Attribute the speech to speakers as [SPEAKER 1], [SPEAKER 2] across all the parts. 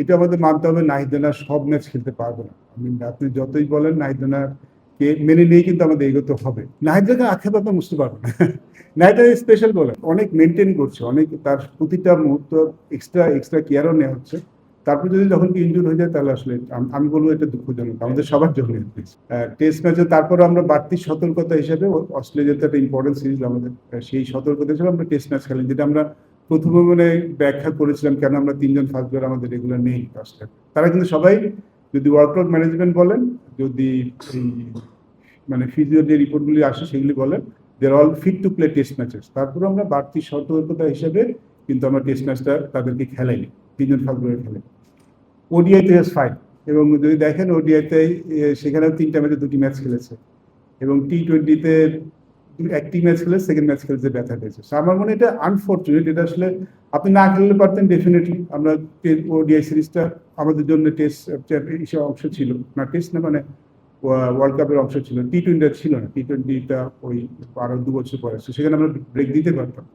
[SPEAKER 1] এটা আমাদের মানতে হবে। নাহিদ রানা সব ম্যাচ খেলতে পারবে না। আপনি যতই বলেন নাহিদ রানাকে মেনে নিয়ে কিন্তু আমাদের এগোতে হবে। নাহিদ রানার আক্ষেপ আপনি বুঝতে পারবেন না। নাহিদ রানা স্পেশাল বলার, অনেক মেনটেন করছে, অনেক তার প্রতিটা মুহূর্ত এক্সট্রা কেয়ারও নেওয়া হচ্ছে। তারপর যদি যখন কি ইনজুর হয়ে যায় তাহলে আসলে আমি বলবো এটা দুঃখজনক আমাদের সবার জন্য। টেস্ট ম্যাচে তারপর আমরা বাড়তি সতর্কতা হিসেবে অস্ট্রেলিয়া যেহেতু একটা ইম্পর্টেন্ট সিরিজ আমাদের, সেই সতর্কতা হিসেবে আমরা টেস্ট ম্যাচ খেলি, যেটা আমরা প্রথমে মানে ব্যাখ্যা করেছিলাম কেন আমরা তিনজন ফার্স্ট বোলার আমাদের রেগুলার নেই ফার্স্টে। তারা কিন্তু সবাই, যদি ওয়ার্কআউট ম্যানেজমেন্ট বলেন, যদি এই মানে ফিজিও যে রিপোর্টগুলি আসে সেগুলি বলেন, they are all fit to play test matches. তারপরে আমরা বাড়তি সতর্কতা হিসেবে কিন্তু আমরা টেস্ট ম্যাচটা তাদেরকে খেলাইনি, তিনজন ফার্স্ট বোলার খেলে। ওডিআইতে ইজ ফাইন, এবং যদি দেখেন ওডিআইতে সেখানেও 3টা ম্যাচে 2টি ম্যাচ খেলেছে, এবং T20-তে একটি ম্যাচ খেলে সেকেন্ড ম্যাচ খেলতে ব্যথা পেয়েছে। আমার মনে হয় এটা আনফর্চুনেট। এটা আসলে আপনি না খেললে পারতেন ডেফিনেটলি। আমরা ওডিআই সিরিজটা আমাদের জন্য টেস্ট অংশ ছিল না, টেস্ট না মানে ওয়ার্ল্ড কাপের অংশ ছিল, T20 ছিল না। T20টা ওই আরো 2 বছর পরে, সেখানে আমরা ব্রেক দিতে পারতাম।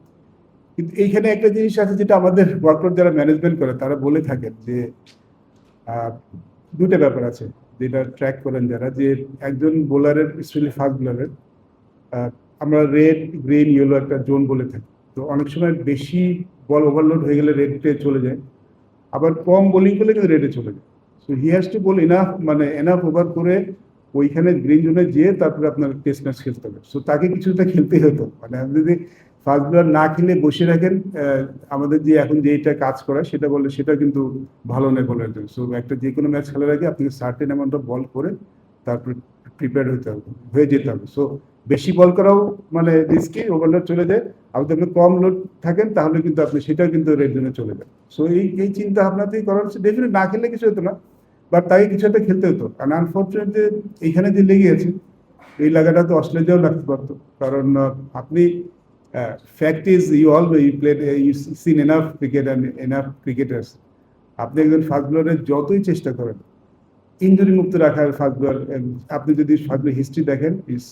[SPEAKER 1] কিন্তু এইখানে একটা জিনিস আছে যেটা আমাদের ওয়ার্কআউট যারা ম্যানেজমেন্ট করে তারা বলে থাকেন যে দুটো ব্যাপার আছে যেটা ট্র্যাক করেন যারা, যে একজন বোলারের, স্পেশালি ফাস্ট বোলারের, আমরা রেড, গ্রিন, ইয়েলো একটা জোন বলে থাকি। তো অনেক সময় বেশি বল ওভারলোড হয়ে গেলে রেডে চলে যায়, আবার কম বোলিং করলে কিন্তু রেডে চলে যায়। So he has to ball enough, মানে এনাফ ওভার করে ওইখানে গ্রিন জোনে যেয়ে তারপরে আপনার টেস্ট ম্যাচ খেলতে হবে। সো তাকে কিছুটা খেলতেই হতো। মানে আপনি যদি ফার্স্ট বোলার না খেলে বসে রাখেন, আমাদের যে এখন যেটা কাজ করা সেটা বলে, সেটা কিন্তু ভালো নয় বলার জন্য। সো একটা যে কোনো ম্যাচ খেলার আগে আপনাকে সার্টেন অ্যামাউন্ট অফ বল করে তারপরে প্রিপেয়ার হয়ে যেতে হবে। সো বেশি বল করাও মানে রিস্কি, ওভারলোড চলে যায়। আর যদি আপনি কম লোড থাকেন তাহলে কিন্তু আপনি সেটাও কিন্তু রেড জোনে চলে যায়। সো এই চিন্তা ভাবনাতেই করা হচ্ছে। ডেফিনেট না খেললে কিছু হতো না, বাট তাকে কিছু একটা খেলতে হতো। কারণ আনফর্চুনেট যে এইখানে যে লেগে আছে, এই লাগাটা তো অস্ট্রেলিয়াও লাগতে পারতো। কারণ আপনি fact is you played, you seen enough cricket and enough cricketers. আপনি একজন ফাস্ট বোলারের যতই চেষ্টা করেন ইঞ্জুরি মুক্ত রাখার ফাস্ট বোলার, আপনি যদি ফাস্ট বোলার হিস্ট্রি দেখেন, ইজ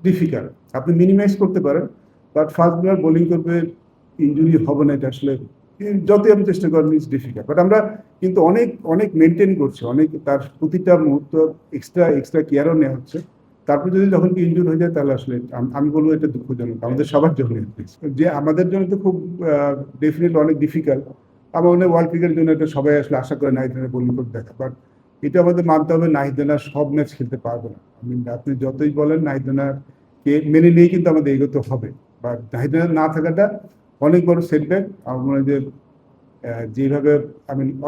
[SPEAKER 1] ডিফিকাল্ট। আপনি মিনিমাইজ করতে পারেন, বাট ফাস্ট বোলার বোলিং করবে ইঞ্জুরি হবে না, এটা আসলে যতই আপনি চেষ্টা করেন ইজ ডিফিকাল্ট। বাট আমরা কিন্তু অনেক অনেক মেনটেন করছি, অনেক তার প্রতিটা মুহূর্ত এক্সট্রা কেয়ারও নেওয়া হচ্ছে। তারপর যদি যখন কি ইনজুর হয়ে যায় তাহলে আসলে আমি বলবো এটা দুঃখজনক আমাদের সবার জন্য। যে আমাদের জন্য তো খুব ডেফিনেটলি অনেক ডিফিকাল্ট। আমার মনে হয় ওয়ার্ল্ড ক্রিকেটের জন্য এটা সবাই আসলে আশা করে নাহিদ রানা বোলিং করে দেখা। বাট এটা আমাদের মানতে হবে, নাহিদ রানা সব ম্যাচ খেলতে পারবে না। আপনি যতই বলেন নাহিদ রানাকে মেনে নিয়ে কিন্তু আমাদের এগোতে হবে। বা নাহিদ রানা না থাকাটা অনেক বড় সেটব্যাক। আমার মনে হয় যে যেভাবে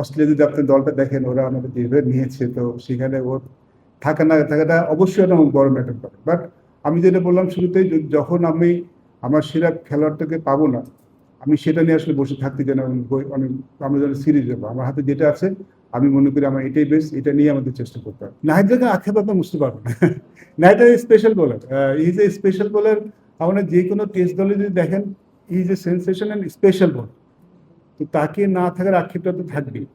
[SPEAKER 1] অস্ট্রেলিয়া যদি আপনি দলটা দেখেন, ওরা আমাদের যেভাবে নিয়েছে, তো সেখানে ওর থাকা না থাকাটা অবশ্যই একটা বড় ম্যাটার করে। বাট আমি যেটা বললাম শুরুতেই, যখন আমি আমার সেরা খেলোয়াড়টাকে পাবো না, আমি সেটা নিয়ে আসলে বসে থাকতে চাই না। অনেক আমরা যখন সিরিজ যাবো, আমার হাতে যেটা আছে আমি মনে করি আমার এটাই বেস্ট, এটা নিয়ে আমাদের চেষ্টা করতে হবে। নাহিদ রানার আক্ষেপ আপনি বুঝতে পারবেন না। Nahid Rana special bowler, is a special bowler. আমরা যে কোনো টেস্ট দলে যদি দেখেন, is a sensation and special bowler. তো তাকে না থাকার আক্ষেপটা তো থাকবেই।